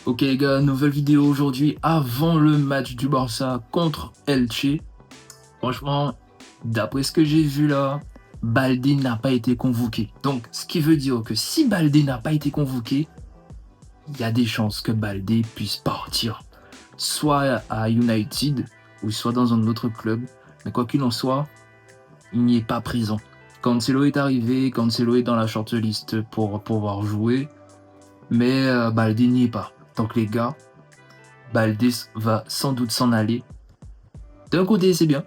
Ok les gars, nouvelle vidéo aujourd'hui avant le match du Barça contre Elche. Franchement, d'après ce que j'ai vu là, Baldé n'a pas été convoqué. Donc, ce qui veut dire que si Baldé n'a pas été convoqué, il y a des chances que Baldé puisse partir. Soit à United, ou soit dans un autre club. Mais quoi qu'il en soit, il n'y est pas présent. Cancelo est arrivé, Cancelo est dans la shortlist pour pouvoir jouer. Mais Baldé n'y est pas. Donc les gars, Baldé va sans doute s'en aller. D'un côté, c'est bien.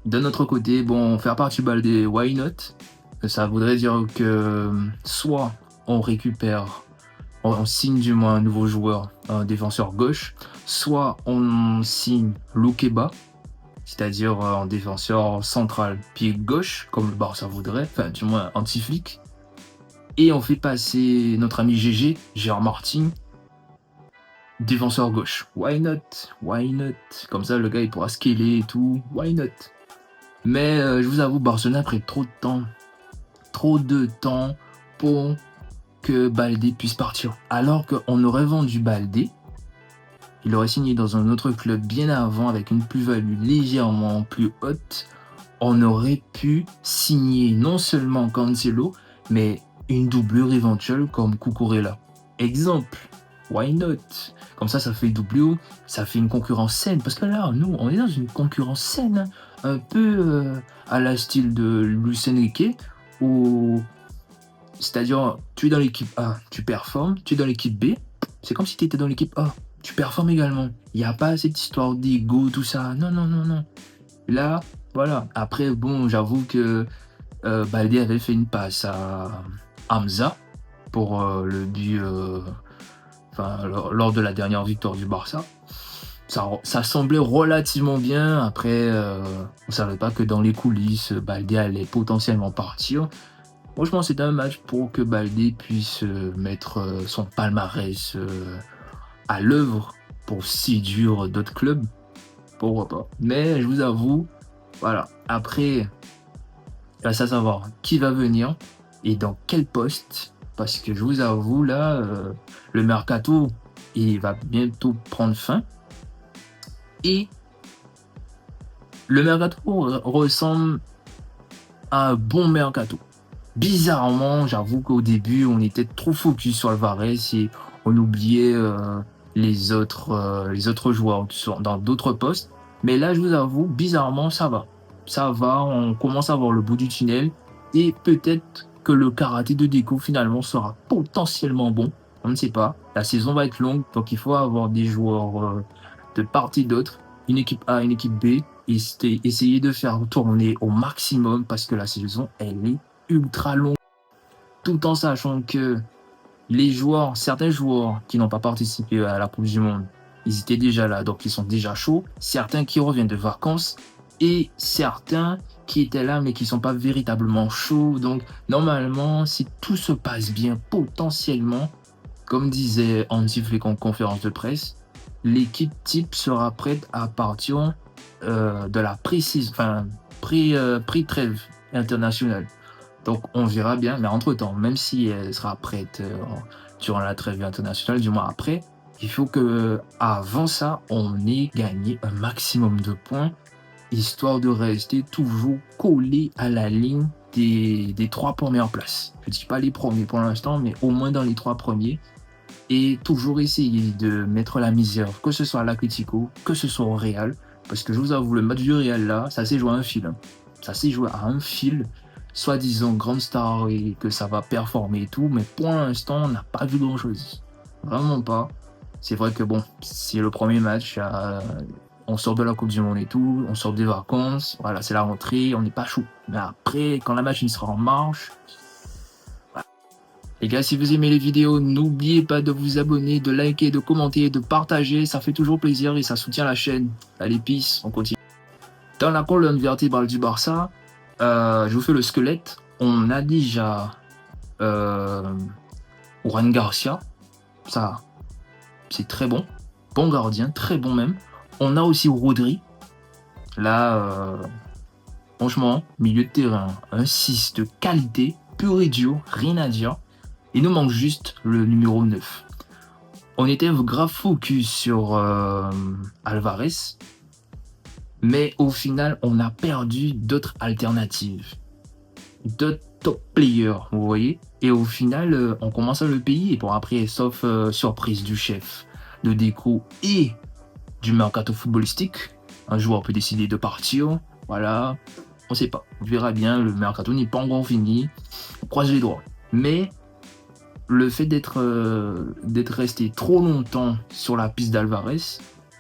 D'un autre côté, bon, faire partie Baldé, why not? Ça voudrait dire que soit on récupère, on signe du moins un nouveau joueur, un défenseur gauche, soit on signe Loukeba, c'est-à-dire un défenseur central pied gauche, comme le Barça voudrait, enfin du moins anti-flic. Et on fait passer notre ami GG, Gérard Martin, défenseur gauche. Why not? Why not? Comme ça, le gars, il pourra scaler et tout. Why not? Mais je vous avoue, Barcelone a pris trop de temps pour que Baldé puisse partir. Alors qu'on aurait vendu Baldé, il aurait signé dans un autre club bien avant avec une plus-value légèrement plus haute. On aurait pu signer non seulement Cancelo, mais une doublure éventuelle comme Cucurella. Exemple, why not? Comme ça fait doublure, ça fait une concurrence saine. Parce que là, nous, on est dans une concurrence saine, hein, un peu à la style de Luis Enrique, où c'est-à-dire, tu es dans l'équipe A, tu performes, tu es dans l'équipe B, c'est comme si tu étais dans l'équipe A, tu performes également. Il n'y a pas cette histoire d'ego, tout ça. Non, non, non, non. Là, voilà. Après, bon, j'avoue que Baldé avait fait une passe à Hamza pour le but, lors de la dernière victoire du Barça. Ça semblait relativement bien. Après, on savait pas que dans les coulisses, Baldé allait potentiellement partir. Franchement, c'est un match pour que Baldé puisse mettre son palmarès à l'œuvre pour séduire d'autres clubs. Pourquoi pas. Mais je vous avoue, voilà. Après, il reste à savoir qui va venir et dans quel poste. Parce que je vous avoue, là, le mercato, il va bientôt prendre fin. Et le mercato ressemble à un bon mercato. Bizarrement, j'avoue qu'au début, on était trop focus sur Alvarez et on oubliait les autres joueurs dans d'autres postes. Mais là, je vous avoue, bizarrement, ça va. Ça va, on commence à voir le bout du tunnel et peut-être que le karaté de Deco finalement sera potentiellement bon. On ne sait pas. La saison va être longue, donc il faut avoir des joueurs de part et d'autre, une équipe A, une équipe B, et essayer de faire tourner au maximum parce que la saison, elle est ultra long, tout en sachant que certains joueurs qui n'ont pas participé à la Coupe du Monde, ils étaient déjà là, donc ils sont déjà chauds. Certains qui reviennent de vacances et certains qui étaient là mais qui sont pas véritablement chauds. Donc normalement, si tout se passe bien, potentiellement, comme disait Hansi Flick en conférence de presse, l'équipe type sera prête à partir de la pré-trêve internationale. Donc on verra bien, mais entre-temps, même si elle sera prête durant la trêve internationale, du moins après, il faut que avant ça, on ait gagné un maximum de points, histoire de rester toujours collé à la ligne des 3 premières places. Je ne dis pas les premiers pour l'instant, mais au moins dans les 3 premiers. Et toujours essayer de mettre la misère, que ce soit à l'Atlético, que ce soit au Real, parce que je vous avoue, le match du Real là, ça s'est joué à un fil. Ça s'est joué à un fil, soi-disant grande star et que ça va performer et tout, mais pour l'instant, on n'a pas vu grand-chose. Vraiment pas. C'est vrai que bon, c'est le premier match, on sort de la Coupe du Monde et tout, on sort des vacances, voilà, c'est la rentrée, on n'est pas chaud. Mais après, quand la machine sera en marche, les gars, si vous aimez les vidéos, n'oubliez pas de vous abonner, de liker, de commenter, de partager. Ça fait toujours plaisir et ça soutient la chaîne. Allez, peace, on continue. Dans la colonne vertébrale du Barça, je vous fais le squelette. On a déjà Juan Garcia. Ça, c'est très bon. Bon gardien, très bon même. On a aussi Rodri. Là, franchement, milieu de terrain, un 6 de qualité, pur et dur, rien à dire. Il nous manque juste le numéro 9. On était grave focus sur Alvarez, mais au final, on a perdu d'autres alternatives, d'autres top players, vous voyez. Et au final, on commence à le payer. Bon, après, sauf surprise du chef, de Deco et du mercato footballistique, un joueur peut décider de partir. Voilà, on sait pas. On verra bien. Le mercato n'est pas encore fini. On croise les doigts. Mais le fait d'être resté trop longtemps sur la piste d'Alvarez,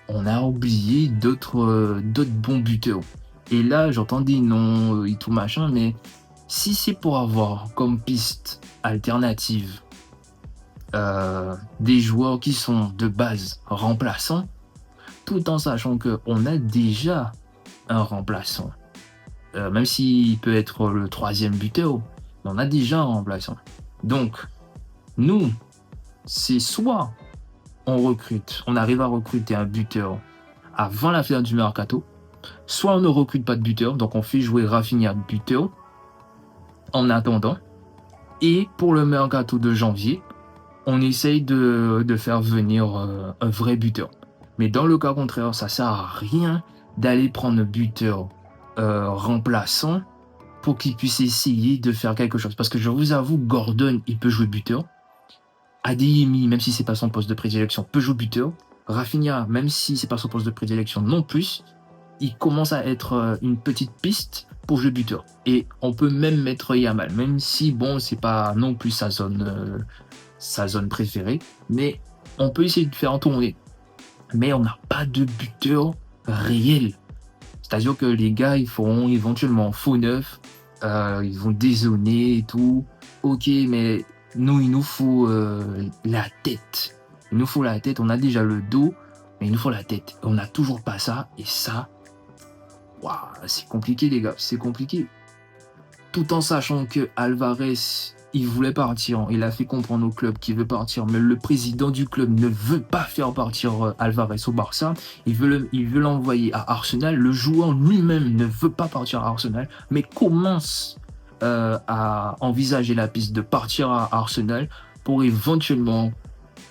on a oublié d'autres bons buteurs. Et là, j'entends des noms et tout machin, mais si c'est pour avoir comme piste alternative des joueurs qui sont de base remplaçants, tout en sachant qu'on a déjà un remplaçant, même s'il peut être le troisième buteur, mais on a déjà un remplaçant. Donc, nous, c'est soit on arrive à recruter un buteur avant la fin du mercato, soit on ne recrute pas de buteur, donc on fait jouer Rafinha buteur en attendant. Et pour le mercato de janvier, on essaye de faire venir un vrai buteur. Mais dans le cas contraire, ça sert à rien d'aller prendre un buteur remplaçant pour qu'il puisse essayer de faire quelque chose. Parce que je vous avoue, Gordon, il peut jouer buteur. Adeyemi, même si c'est pas son poste de prédilection, peut jouer buteur. Rafinha, même si c'est pas son poste de prédilection non plus, il commence à être une petite piste pour jouer buteur. Et on peut même mettre Yamal, même si bon, c'est pas non plus sa zone préférée, mais on peut essayer de faire un tourner. Mais on n'a pas de buteur réel. C'est-à-dire que les gars, ils feront éventuellement faux neuf, ils vont dézonner et tout. Ok, mais nous, il nous faut la tête. Il nous faut la tête. On a déjà le dos, mais il nous faut la tête. On n'a toujours pas ça. Et ça, waouh, c'est compliqué, les gars. C'est compliqué. Tout en sachant que Alvarez, il voulait partir. Il a fait comprendre au club qu'il veut partir, mais le président du club ne veut pas faire partir Alvarez au Barça. Il veut l'envoyer à Arsenal. Le joueur lui-même ne veut pas partir à Arsenal, mais commence à envisager la piste de partir à Arsenal pour éventuellement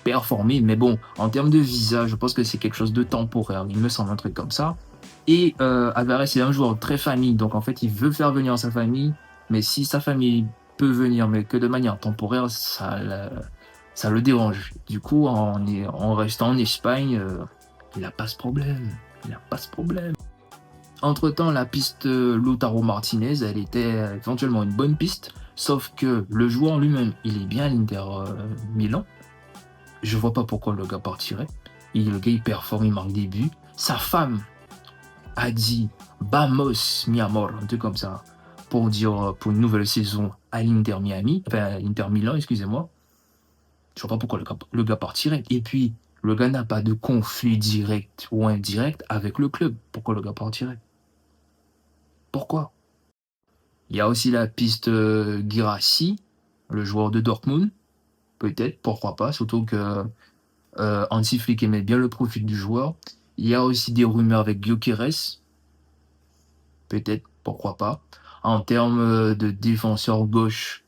performer. Mais bon, en termes de visa, je pense que c'est quelque chose de temporaire. Il me semble un truc comme ça. Et Alvarez, c'est un joueur très famille, donc en fait, il veut faire venir sa famille. Mais si sa famille peut venir, mais que de manière temporaire, ça le dérange. Du coup, en restant en Espagne, il n'a pas ce problème. Il n'a pas ce problème. Entre-temps, la piste Lautaro Martinez, elle était éventuellement une bonne piste, sauf que le joueur lui-même, il est bien à l'Inter Milan. Je vois pas pourquoi le gars partirait. Et le gars, il performe, il marque des buts. Sa femme a dit « Vamos, mi amor », un truc comme ça, pour une nouvelle saison à l'Inter Miami, enfin à l'Inter Milan, excusez-moi. Je vois pas pourquoi le gars partirait. Et puis, le gars n'a pas de conflit direct ou indirect avec le club. Pourquoi le gars partirait? Pourquoi? Il y a aussi la piste Guirassy, le joueur de Dortmund. Peut-être, pourquoi pas, surtout que Hansi Flick aimait bien le profil du joueur. Il y a aussi des rumeurs avec Gyökeres. Peut-être, pourquoi pas. En termes de défenseur gauche,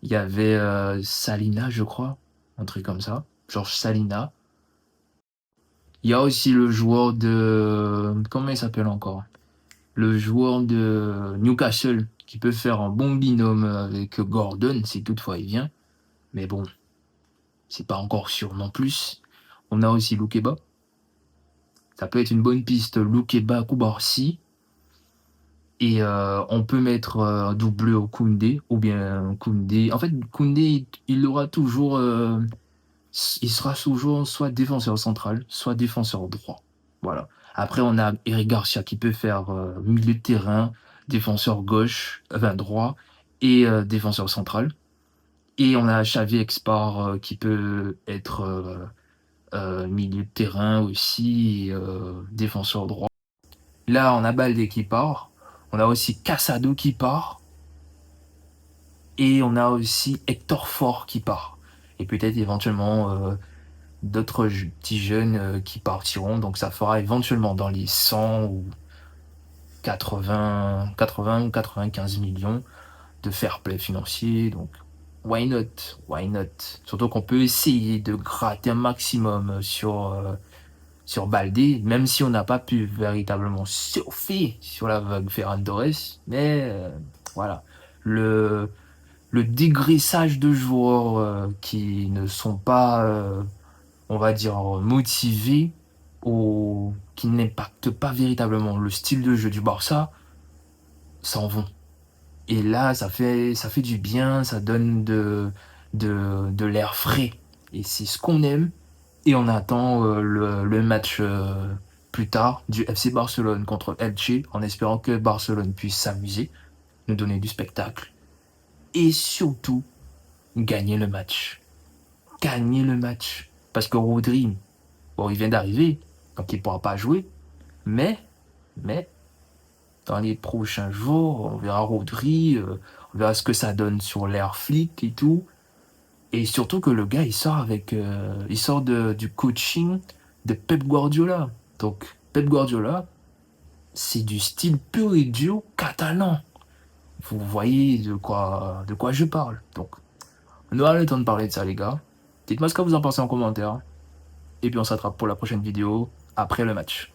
il y avait Salina, je crois, un truc comme ça, Georges Salina. Il y a aussi le joueur de... Comment il s'appelle encore? Le joueur de Newcastle, qui peut faire un bon binôme avec Gordon, si toutefois il vient. Mais bon, c'est pas encore sûr non plus. On a aussi Loukeba. Ça peut être une bonne piste, Loukeba, Koubarsi. Et on peut mettre un doublé au Koundé, ou bien Koundé. En fait, Koundé, il aura toujours... il sera toujours soit défenseur central, soit défenseur droit. Voilà. Après, on a Eric Garcia qui peut faire milieu de terrain, défenseur gauche, enfin droit, et défenseur central. Et on a Xavi Expar qui peut être milieu de terrain aussi, défenseur droit. Là, on a Baldé qui part. On a aussi Casado qui part. Et on a aussi Hector Fort qui part. Et peut-être éventuellement d'autres petits jeunes qui partiront. Donc ça fera éventuellement dans les 100 ou 80 ou 95 millions de fair play financier. Donc why not? Why not? Surtout qu'on peut essayer de gratter un maximum sur Baldé, même si on n'a pas pu véritablement surfer sur la vague Ferran Torres. Mais voilà, le, le dégraissage de joueurs qui ne sont pas, on va dire, motivés ou qui n'impactent pas véritablement le style de jeu du Barça, s'en vont. Et là, ça fait du bien, ça donne de l'air frais. Et c'est ce qu'on aime. Et on attend le match plus tard du FC Barcelone contre Elche, en espérant que Barcelone puisse s'amuser, nous donner du spectacle. Et surtout, gagner le match. Gagner le match. Parce que Rodri, bon, il vient d'arriver, donc il ne pourra pas jouer. Mais, dans les prochains jours, on verra Rodri, on verra ce que ça donne sur l'air flic et tout. Et surtout que le gars, il sort du coaching de Pep Guardiola. Donc, Pep Guardiola, c'est du style pur et dur catalan. Vous voyez de quoi je parle. Donc, on aura le temps de parler de ça, les gars. Dites-moi ce que vous en pensez en commentaire. Et puis, on s'attrape pour la prochaine vidéo après le match.